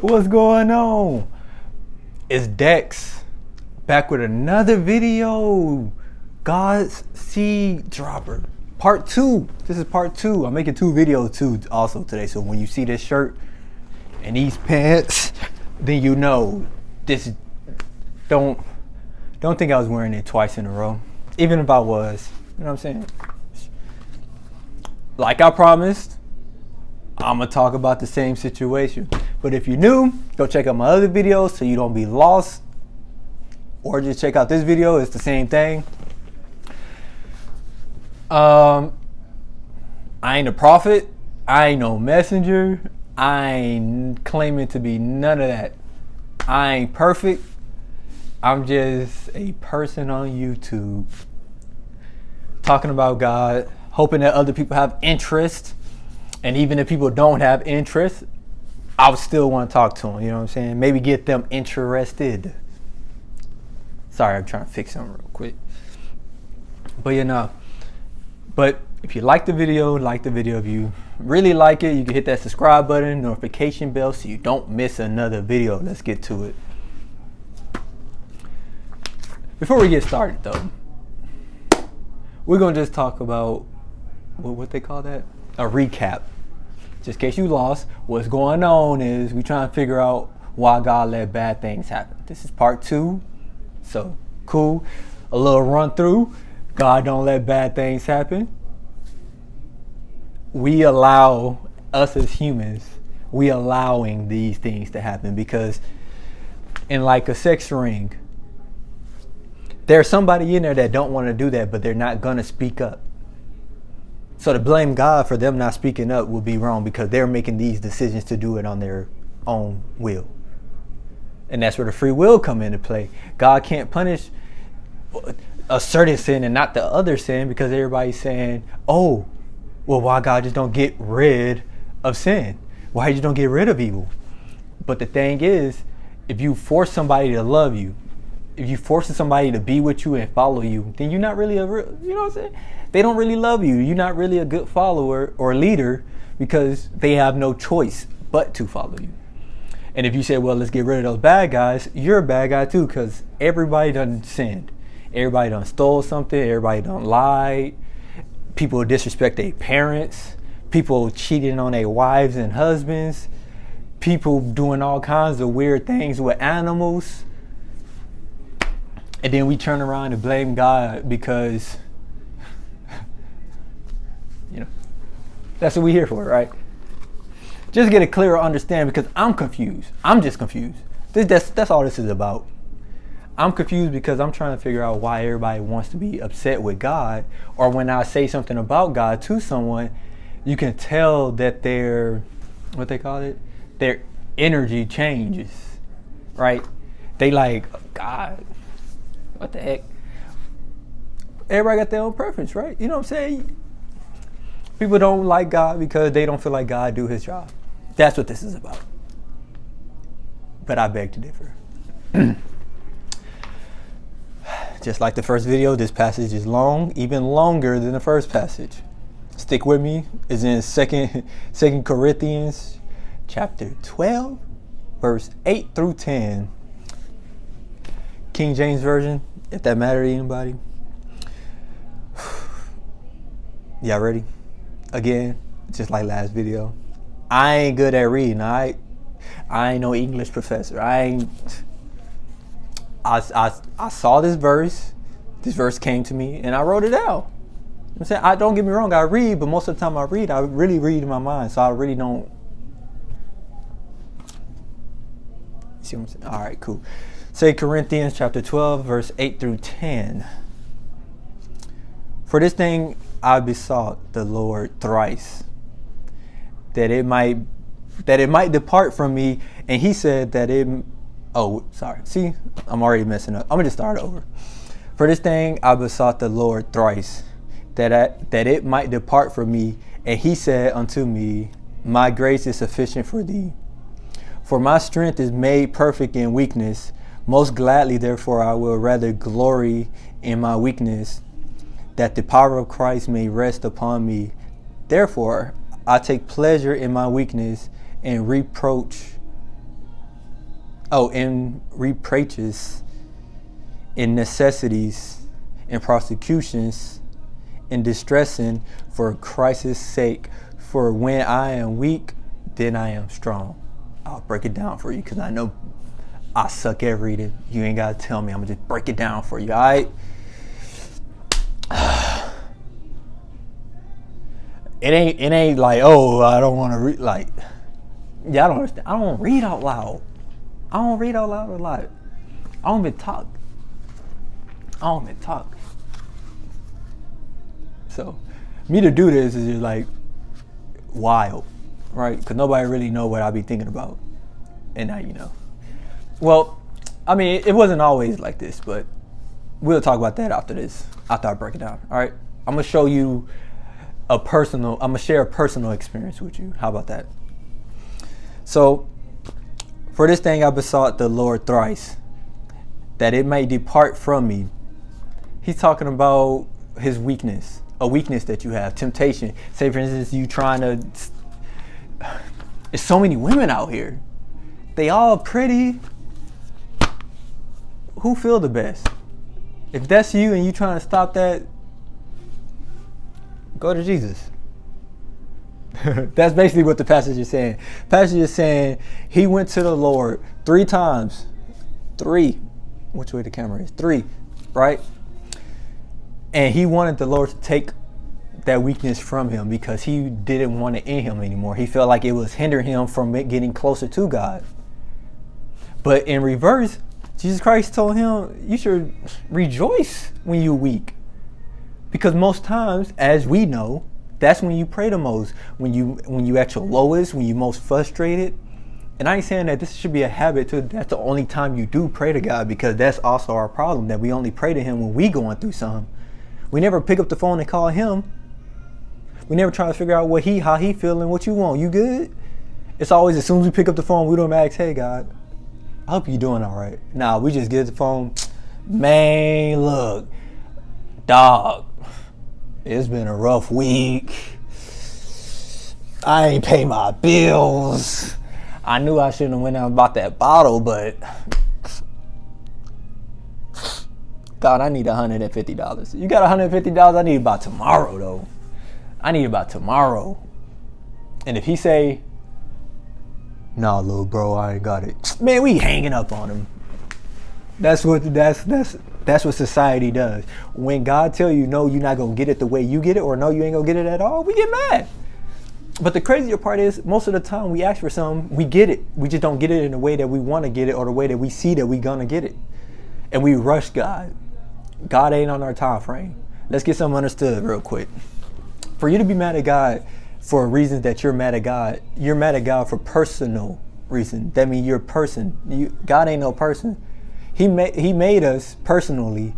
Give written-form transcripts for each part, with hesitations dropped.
What's going on? It's Dex back with another video. God's Seed Dropper part 2. This is part 2. I'm making 2 videos too also today. So when you see this shirt and these pants, then you know this. Don't think I was wearing it twice in a row. Even if I was, you know what I'm saying? Like I promised, I'm gonna talk about the same situation. But if you're new, go check out my other videos so you don't be lost. Or just check out this video, it's the same thing. I ain't a prophet, I ain't no messenger, I ain't claiming to be none of that. I ain't perfect. I'm just a person on YouTube talking about God, hoping that other people have interest. And even if people don't have interest, I would still want to talk to them, you know what I'm saying? Maybe get them interested. Sorry, I'm trying to fix something real quick. But but if you like the video, If you really like it, you can hit that subscribe button, notification bell so you don't miss another video. Let's get to it. Before we get started though, we're going to just talk about what they call that? A recap. Just in case you lost, what's going on is we trying to figure out why God let bad things happen. This is part 2. So cool. A little run through. God don't let bad things happen. We allow, us as humans, we allowing these things to happen because in like a sex ring, there's somebody in there that don't want to do that, but they're not going to speak up. So to blame God for them not speaking up would be wrong because they're making these decisions to do it on their own will. And that's where the free will come into play. God can't punish a certain sin and not the other sin because everybody's saying, oh, well, why God just don't get rid of sin? Why just don't get rid of evil? But the thing is, if you force somebody to love you, if you forcing somebody to be with you and follow you, then you're not really a real, you know what I'm saying? They don't really love you. You're not really a good follower or leader because they have no choice but to follow you. And if you say, well, let's get rid of those bad guys, you're a bad guy too because everybody done sinned. Everybody done stole something. Everybody done lied. People disrespect their parents. People cheating on their wives and husbands. People doing all kinds of weird things with animals. And then we turn around and blame God because, you know, that's what we're here for, right? Just get a clearer understanding because I'm confused. I'm just confused. That's all this is about. I'm confused because I'm trying to figure out why everybody wants to be upset with God. Or when I say something about God to someone, you can tell that their energy changes, right? They like, God, what the heck? Everybody got their own preference, right? You know what I'm saying? People don't like God because they don't feel like God do his job. That's what this is about. But I beg to differ. Just like the first video, this passage is long, even longer than the first passage. Stick with me. It's in 2 Corinthians chapter 12, verse 8 through 10. King James Version, if that matters to anybody. Y'all ready? Again, just like last video. I ain't good at reading, all right? I ain't no English professor. I saw this verse. This verse came to me and I wrote it out. I'm saying, don't get me wrong, I read, but most of the time I really read in my mind. So I really don't. See what I'm saying? All right, cool. 2 Corinthians chapter 12, verse 8 through 10. For this thing I besought the Lord thrice, that it might depart from me. And he said that see, I'm already messing up. I'm gonna just start over. For this thing I besought the Lord thrice, that it might depart from me. And he said unto me, my grace is sufficient for thee, for my strength is made perfect in weakness. Most gladly, therefore, I will rather glory in my weakness, that the power of Christ may rest upon me. Therefore, I take pleasure in my weakness, and reproach. And reproaches, in necessities, in prosecutions, in distressing for Christ's sake. For when I am weak, then I am strong. I'll break it down for you because I know I suck at reading. You ain't gotta tell me. I'm gonna just break it down for you. All right. It ain't like, oh, I don't want to read. Like, yeah, I don't understand. I don't read out loud. I don't read out loud a lot. I don't even talk. So, me to do this is just like wild, right? Because nobody really know what I be thinking about, and now you know. Well, I mean, it wasn't always like this, but we'll talk about that after this. After I break it down. All right. I'm gonna show you I'm gonna share a personal experience with you. How about that? So, for this thing I besought the Lord thrice, that it may depart from me. He's talking about his weakness, a weakness that you have, temptation. Say, for instance, you trying to. There's so many women out here. They all pretty. Who feel the best? If that's you and you trying to stop that, go to Jesus. That's basically what the passage is saying. Passage is saying he went to the Lord 3 times. 3. Which way the camera is? 3, right? And he wanted the Lord to take that weakness from him because he didn't want it in him anymore. He felt like it was hindering him from getting closer to God. But in reverse, Jesus Christ told him, you should rejoice when you're weak. Because most times, as we know, that's when you pray the most. When you at your lowest, when you're most frustrated. And I ain't saying that this should be a habit too. That's the only time you do pray to God, because that's also our problem, that we only pray to him when we going through something. We never pick up the phone and call him. We never try to figure out how he feeling, what you want. You good? It's always as soon as we pick up the phone, we don't ask, hey God, I hope you're doing all right. Nah, we just get the phone. Man, look, dog, it's been a rough week. I ain't pay my bills. I knew I shouldn't have went out and bought that bottle, but God, I need $150. You got $150? I need it by tomorrow, though. I need it by tomorrow. And if he say, nah, little bro, I ain't got it. Man, we hanging up on him. That's what society does. When God tell you, no, you're not going to get it the way you get it, or no, you ain't going to get it at all, we get mad. But the crazier part is, most of the time we ask for something, we get it. We just don't get it in the way that we want to get it, or the way that we see that we going to get it. And we rush God. God ain't on our time frame. Let's get something understood real quick. For you to be mad at God for reasons that you're mad at God for personal reasons. That means you're a person. God ain't no person. He made us personally,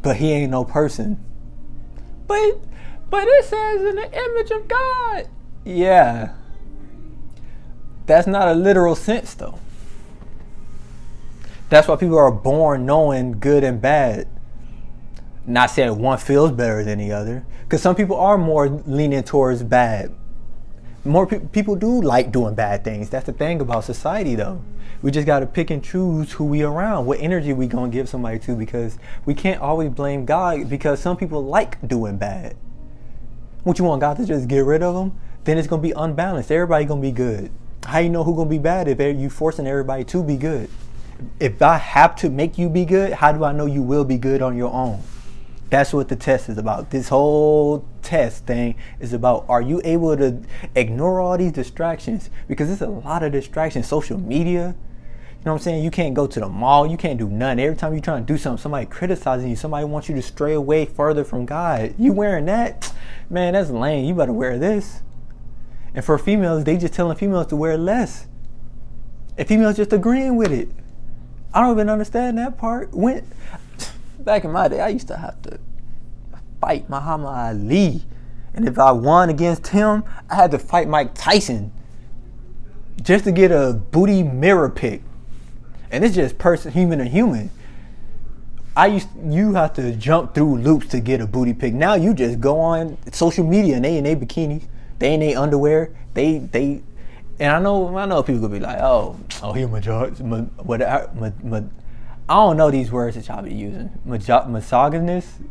but he ain't no person. But it says in the image of God. Yeah. That's not a literal sense though. That's why people are born knowing good and bad. Not saying one feels better than the other. Because some people are more leaning towards bad. More people do like doing bad things. That's the thing about society though. We just got to pick and choose who we around. What energy we going to give somebody to. Because we can't always blame God. Because some people like doing bad. What you want God to just get rid of them? Then it's going to be unbalanced. Everybody going to be good. How you know who going to be bad if you forcing everybody to be good? If I have to make you be good, how do I know you will be good on your own? That's what the test is about. This whole test thing is about, are you able to ignore all these distractions? Because there's a lot of distractions. Social media, you know what I'm saying? You can't go to the mall. You can't do nothing. Every time you're trying to do something, somebody criticizing you. Somebody wants you to stray away further from God. You wearing that? Man, that's lame. You better wear this. And for females, they just telling females to wear less. And females just agreeing with it. I don't even understand that part. Back in my day, I used to have to fight Muhammad Ali. And if I won against him, I had to fight Mike Tyson just to get a booty mirror pic. And it's just human to human. You have to jump through loops to get a booty pic. Now you just go on social media and they in their bikinis, they in their underwear, they And I know people could be like, oh, he I don't know these words that y'all be using. Misogynist,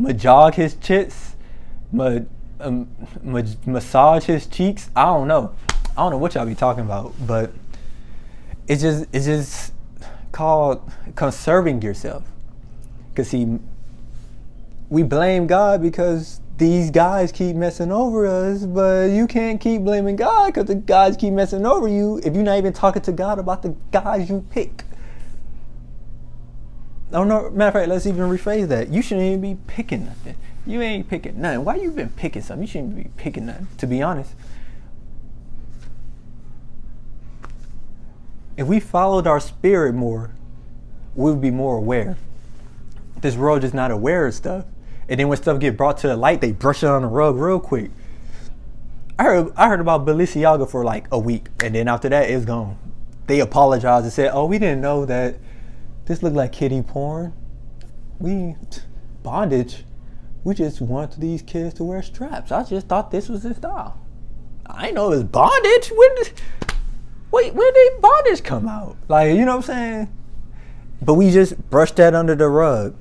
majog his chits, massage his cheeks. I don't know what y'all be talking about, but it's just called conserving yourself. Cause see, we blame God because these guys keep messing over us, but you can't keep blaming God because the guys keep messing over you if you're not even talking to God about the guys you pick. Oh no, matter of fact, let's even rephrase that. You shouldn't even be picking nothing. You ain't picking nothing. Why you been picking something? You shouldn't be picking nothing, to be honest. If we followed our spirit more, we would be more aware. This world is not aware of stuff. And then when stuff get brought to the light, they brush it on the rug real quick. I heard about Balenciaga for like a week, and then after that, it's gone. They apologized and said, "Oh, we didn't know that this looked like kiddie porn. Bondage. We just want these kids to wear straps. I just thought this was the style. I know it was bondage. When did bondage come out? Like, you know what I'm saying? But we just brushed that under the rug.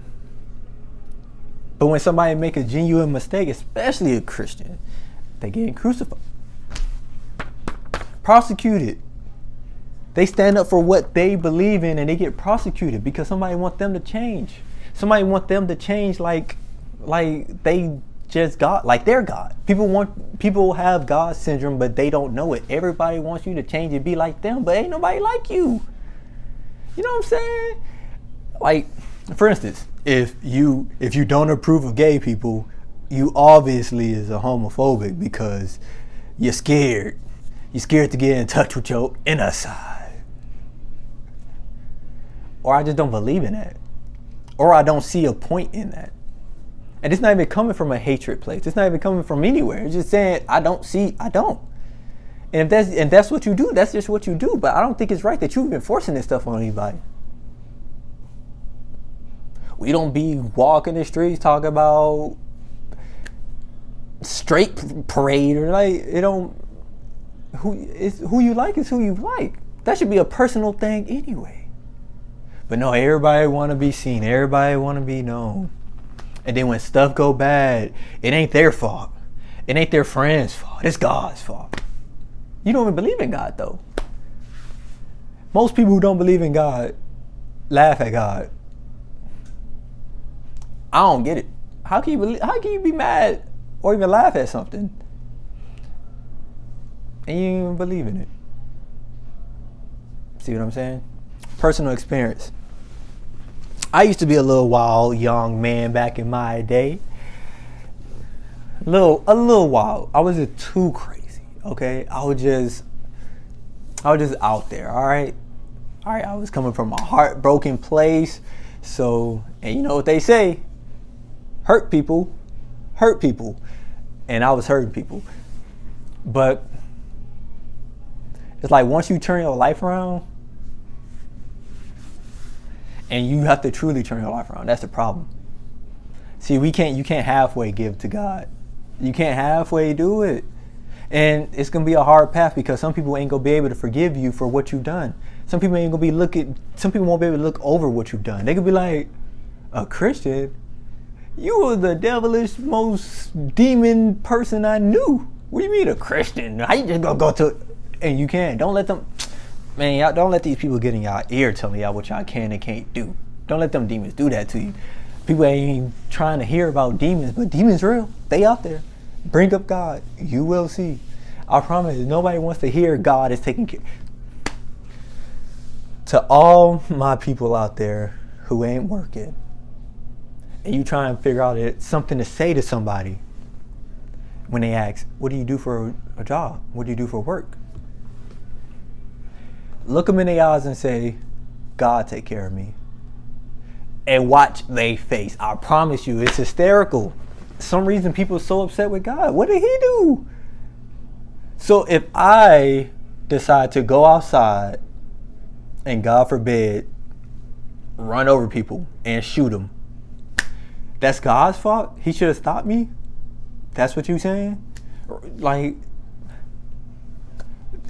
But when somebody make a genuine mistake, especially a Christian, they get crucified, prosecuted. They stand up for what they believe in and they get prosecuted because somebody want them to change. Somebody want them to change like they just God, like they're God. People have God syndrome, but they don't know it. Everybody wants you to change and be like them, but ain't nobody like you. You know what I'm saying? Like, for instance, if you don't approve of gay people, you obviously is a homophobic because you're scared. You're scared to get in touch with your inner side. Or I just don't believe in that. Or I don't see a point in that. And it's not even coming from a hatred place. It's not even coming from anywhere. It's just saying, I don't. And if that's what you do, that's just what you do. But I don't think it's right that you've been forcing this stuff on anybody. We don't be walking the streets talking about straight parade or like it don't. Who you like is who you like. That should be a personal thing anyway. But no, everybody want to be seen. Everybody want to be known. And then when stuff go bad, it ain't their fault. It ain't their friend's fault. It's God's fault. You don't even believe in God though. Most people who don't believe in God laugh at God. I don't get it. How can you be mad or even laugh at something and you don't even believe in it? See what I'm saying? Personal experience. I used to be a little wild young man back in my day. A little wild. I wasn't too crazy, okay? I was just out there, all right? I was coming from a heartbroken place. So, and you know what they say? Hurt people. And I was hurting people. But it's like once you turn your life around, and you have to truly turn your life around, that's the problem. See, you can't halfway give to God. You can't halfway do it. And it's gonna be a hard path because some people ain't gonna be able to forgive you for what you've done. Some people won't be able to look over what you've done. They could be like, a Christian? You were the devilish, most demon person I knew. What do you mean a Christian? How you just gonna go to, and you can't. Don't let them, man, y'all don't let these people get in y'all ear telling y'all what y'all can and can't do. Don't let them demons do that to you. People ain't trying to hear about demons, but demons real. They out there. Bring up God. You will see. I promise nobody wants to hear God is taking care. To all my people out there who ain't working, and you try and figure out something to say to somebody when they ask, what do you do for a job? What do you do for work? Look them in the eyes and say, God take care of me. And watch they face. I promise you, it's hysterical. Some reason people are so upset with God. What did he do? So if I decide to go outside and God forbid, run over people and shoot them, that's God's fault? He should have stopped me? That's what you saying? Like,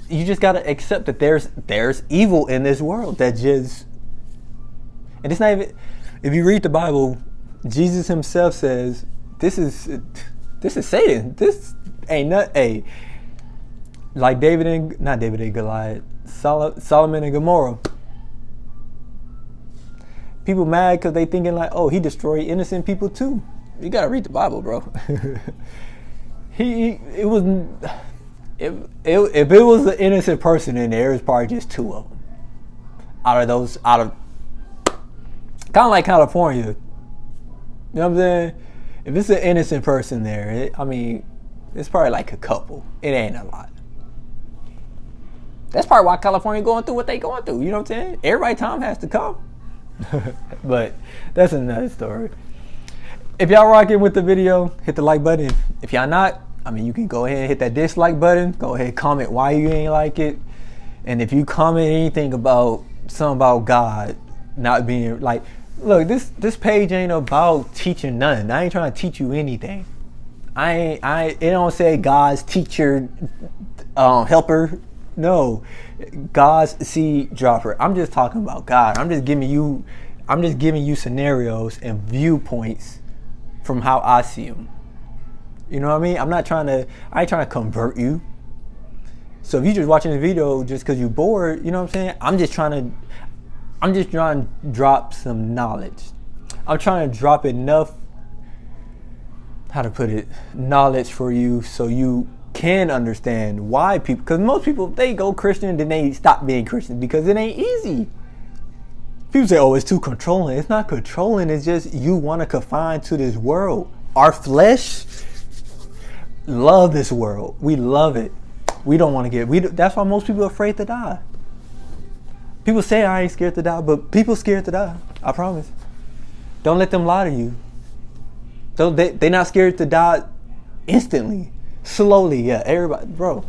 you just gotta accept that there's evil in this world that just, and it's not even. If you read the Bible, Jesus himself says, "This is Satan. This ain't not a like not David and Goliath, Solomon and Gomorrah." People mad because they thinking like, "Oh, he destroyed innocent people too." You gotta read the Bible, bro. If it was an innocent person in there, it was probably just two of them. Out of kind of like California. You know what I'm saying? If it's an innocent person there, it's probably like a couple. It ain't a lot. That's probably why California going through what they going through. You know what I'm saying? Everybody's time has to come. But that's another story. If y'all rocking with the video, hit the like button. If y'all not, you can go ahead and hit that dislike button. Go ahead and comment why you ain't like it. And if you comment anything about something about God not being like, look, this page ain't about teaching nothing. I ain't trying to teach you anything. It don't say God's teacher, helper. No, God's seed dropper. I'm just talking about God. I'm just giving you scenarios and viewpoints from how I see them. You know what I mean? I ain't trying to convert you. So if you just watching the video just because you're bored, you know what I'm saying? I'm just trying to drop some knowledge. I'm trying to drop enough, how to put it, knowledge for you so you can understand why people, because most people, they go Christian, then they stop being Christian because it ain't easy. People say, oh, it's too controlling. It's not controlling. It's just you want to confine to this world. Our flesh love this world. We love it. We don't want to that's why most people are afraid to die. People say I ain't scared to die, but people scared to die. I promise. Don't let them lie to you. They're not scared to die instantly. Slowly, yeah. Everybody, bro.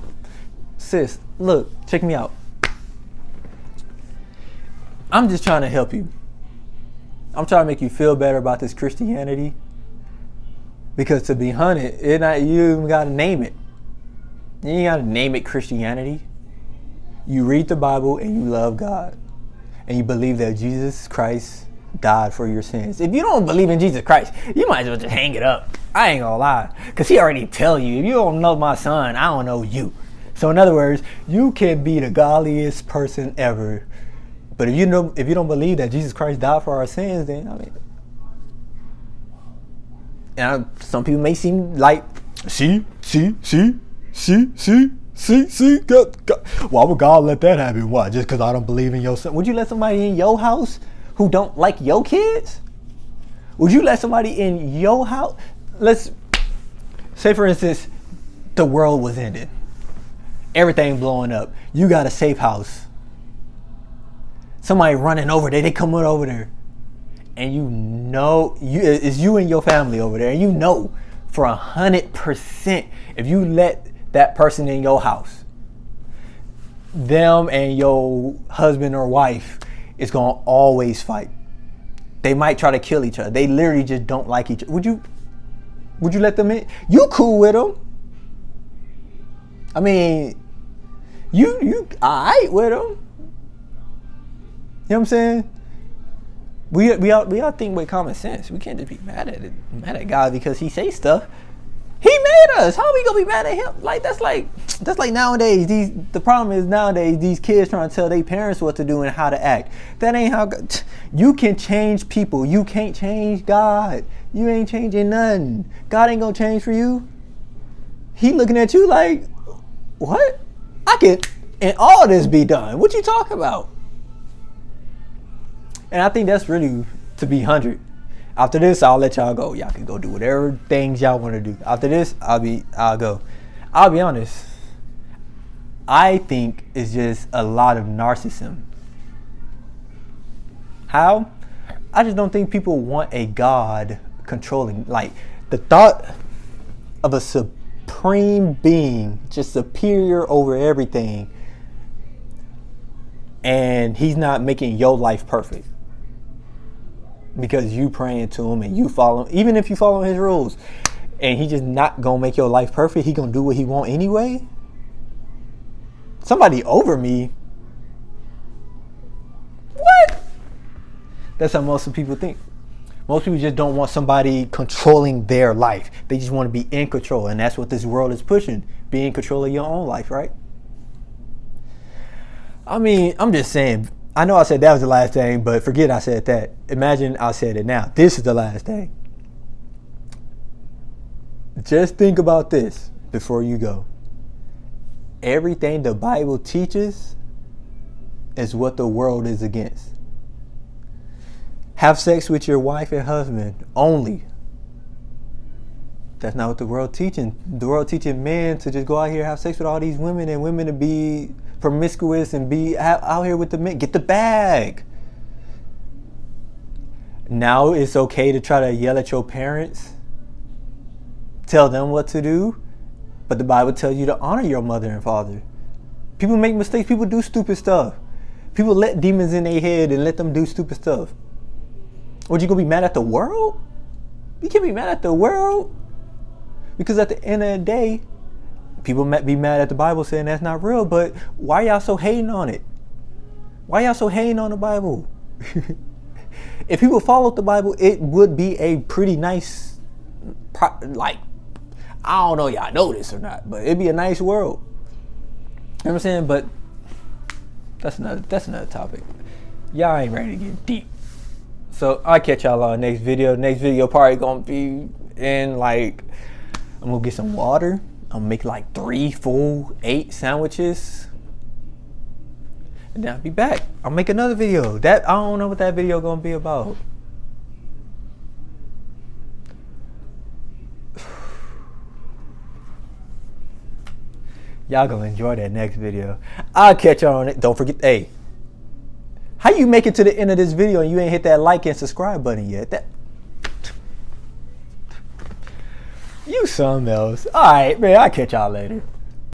Sis, look, check me out. I'm just trying to help you. I'm trying to make you feel better about this Christianity. Because to be hunted, you even gotta name it. You ain't gotta name it Christianity. You read the Bible and you love God. And you believe that Jesus Christ died for your sins. If you don't believe in Jesus Christ, you might as well just hang it up. I ain't gonna lie. Because he already tell you, if you don't know my son, I don't know you. So in other words, you can be the godliest person ever. But if you don't believe that Jesus Christ died for our sins, then some people may seem like, see, why would God let that happen? Why? Just because I don't believe in your son? Would you let somebody in your house who don't like your kids? Would you let somebody in your house? Let's say, for instance, the world was ended. Everything blowing up. You got a safe house. Somebody running over there. They coming over there. And it's you and your family over there. And you know for 100% if you let that person in your house, them and your husband or wife is going to always fight. They might try to kill each other. They literally just don't like each other. Would you let them in? You cool with them. You alright with them. You know what I'm saying? We all think with common sense. We can't just be mad at God because he say stuff. He made us. How are we gonna be mad at him? That's like nowadays. The problem is nowadays these kids trying to tell their parents what to do and how to act. That ain't how. You can change people. You can't change God. You ain't changing nothing. God ain't gonna change for you. He looking at you like, what? And all this be done. What you talking about? And I think that's really to be 100. After this, I'll let y'all go. Y'all can go do whatever things y'all want to do. After this, I'll go. I'll be honest. I think it's just a lot of narcissism. How? I just don't think people want a God controlling. Like the thought of a supreme being, just superior over everything, and he's not making your life perfect. Because you praying to him and you follow, even if you follow his rules, and he just not gonna make your life perfect, he gonna do what he want anyway. Somebody over me? What? That's how most people think. Most people just don't want somebody controlling their life. They just want to be in control. And that's what this world is pushing. Be in control of your own life, right? I mean, I'm just saying. I know I said that was the last thing, but forget I said that. Imagine I said it now. This is the last thing. Just think about this before you go. Everything the Bible teaches is what the world is against. Have sex with your wife and husband only. That's not what the world teaching. The world teaching men to just go out here and have sex with all these women, and women to be promiscuous and be out here with the men. Get the bag. Now it's okay to try to yell at your parents, tell them what to do, but the Bible tells you to honor your mother and father. People make mistakes. People do stupid stuff. People let demons in their head and let them do stupid stuff. What, you gonna be mad at the world? You can't be mad at the world. Because at the end of the day, people might be mad at the Bible saying that's not real, but why y'all so hating on it? Why y'all so hating on the Bible? If people followed the Bible, it would be a pretty nice, like, I don't know y'all know this or not, but it'd be a nice world. You know what I'm saying? But that's another topic. Y'all ain't ready to get deep. So I'll catch y'all on the next video. Next video probably gonna be in like, I'm gonna get some water. I'm gonna make like 3 full 8 sandwiches. And then I'll be back. I'll make another video. I don't know what that video gonna be about. Y'all gonna enjoy that next video. I'll catch y'all on it. Don't forget, hey, how you make it to the end of this video and you ain't hit that like and subscribe button yet? You something else. All right, man, I'll catch y'all later.